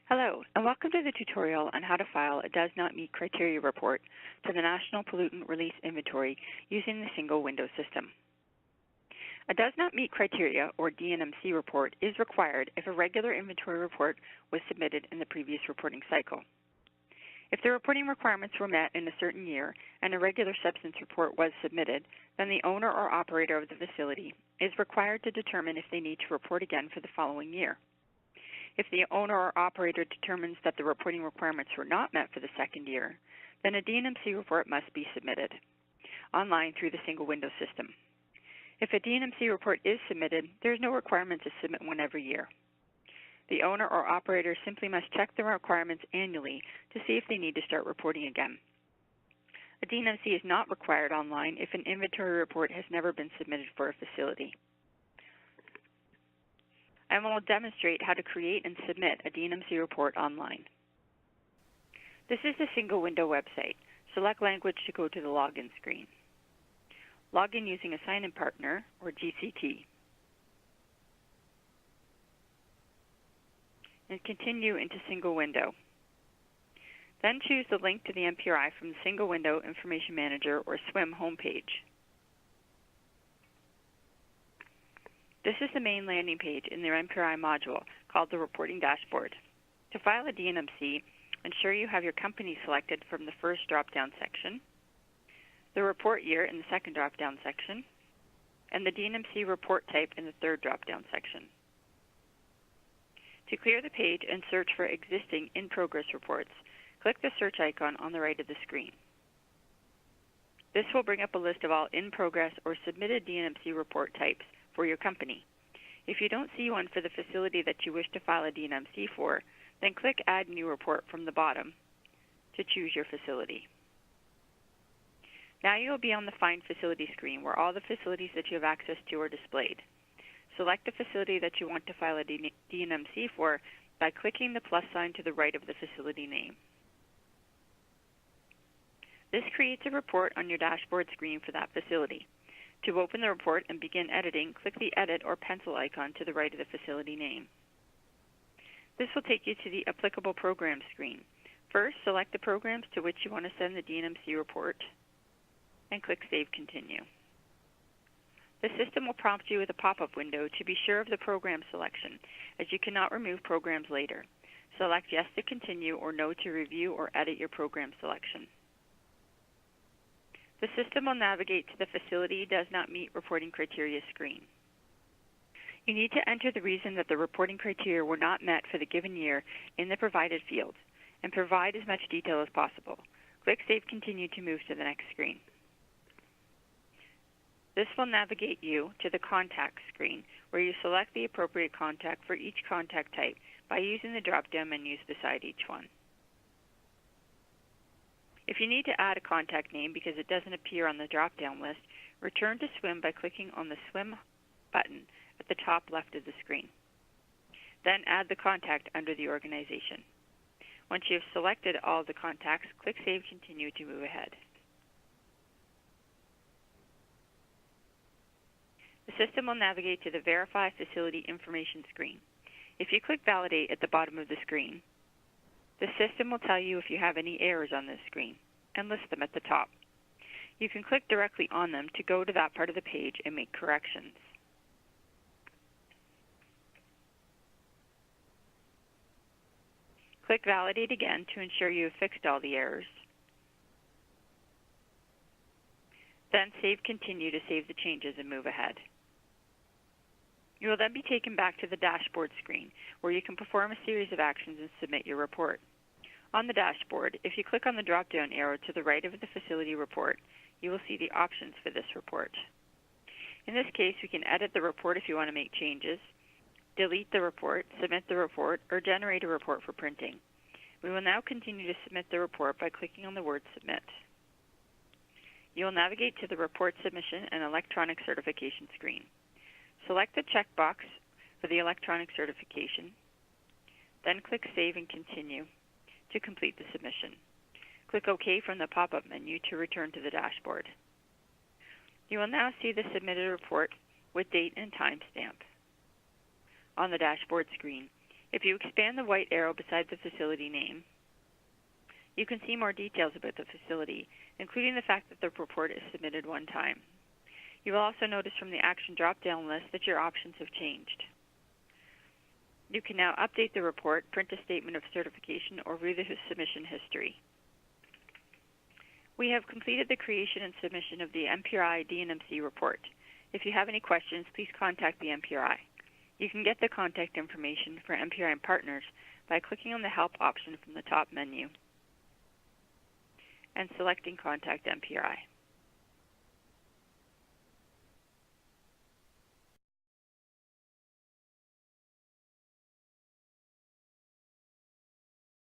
Hello, and welcome to the tutorial on how to file a Does Not Meet Criteria report to the National Pollutant Release Inventory using the single window system. A Does Not Meet Criteria, or DNMC report, is required if a regular inventory report was submitted in the previous reporting cycle. If the reporting requirements were met in a certain year and a regular substance report was submitted, then the owner or operator of the facility is required to determine if they need to report again for the following year. If the owner or operator determines that the reporting requirements were not met for the second year, then a DNMC report must be submitted online through the single window system. If a DNMC report is submitted, there is no requirement to submit one every year. The owner or operator simply must check the requirements annually to see if they need to start reporting again. A DNMC is not required online if an inventory report has never been submitted for a facility. I will demonstrate how to create and submit a DNMC report online. This is the single window website. Select language to go to the login screen. Log in using a sign-in partner, or GCT. And continue into single window. Then choose the link to the NPRI from the Single Window Information Manager, or SWIM homepage. This is the main landing page in their NPRI module called the Reporting Dashboard. To file a DNMC, ensure you have your company selected from the first drop-down section, the report year in the second drop-down section, and the DNMC report type in the third drop-down section. To clear the page and search for existing in-progress reports, click the search icon on the right of the screen. This will bring up a list of all in-progress or submitted DNMC report types for your company. If you don't see one for the facility that you wish to file a DNMC for, then click Add New Report from the bottom to choose your facility. Now you will be on the Find Facility screen where all the facilities that you have access to are displayed. Select the facility that you want to file a DNMC for by clicking the plus sign to the right of the facility name. This creates a report on your dashboard screen for that facility. To open the report and begin editing, click the Edit or pencil icon to the right of the facility name. This will take you to the Applicable Programs screen. First, select the programs to which you want to send the DNMC report and click Save Continue. The system will prompt you with a pop-up window to be sure of the program selection, as you cannot remove programs later. Select Yes to continue or No to review or edit your program selection. The system will navigate to the Facility Does Not Meet Reporting Criteria screen. You need to enter the reason that the reporting criteria were not met for the given year in the provided field, and provide as much detail as possible. Click Save Continue to move to the next screen. This will navigate you to the Contact screen, where you select the appropriate contact for each contact type by using the drop-down menus beside each one. If you need to add a contact name because it doesn't appear on the drop-down list, return to SWIM by clicking on the SWIM button at the top left of the screen. Then add the contact under the organization. Once you have selected all the contacts, click Save Continue to move ahead. The system will navigate to the Verify Facility Information screen. If you click Validate at the bottom of the screen, the system will tell you if you have any errors on this screen and list them at the top. You can click directly on them to go to that part of the page and make corrections. Click Validate again to ensure you have fixed all the errors. Then Save Continue to save the changes and move ahead. You will then be taken back to the dashboard screen, where you can perform a series of actions and submit your report. On the dashboard, if you click on the drop-down arrow to the right of the facility report, you will see the options for this report. In this case, we can edit the report if you want to make changes, delete the report, submit the report, or generate a report for printing. We will now continue to submit the report by clicking on the word Submit. You will navigate to the Report Submission and Electronic Certification screen. Select the checkbox for the electronic certification, then click Save and Continue to complete the submission. Click OK from the pop-up menu to return to the dashboard. You will now see the submitted report with date and timestamp. On the dashboard screen, If you expand the white arrow beside the facility name, you can see more details about the facility, including the fact that the report is submitted one time. You will also notice from the action drop-down list that your options have changed. You can now update the report, print a statement of certification, or view the submission history. We have completed the creation and submission of the NPRI DNMC report. If you have any questions, please contact the NPRI. You can get the contact information for NPRI and partners by clicking on the Help option from the top menu and selecting Contact NPRI.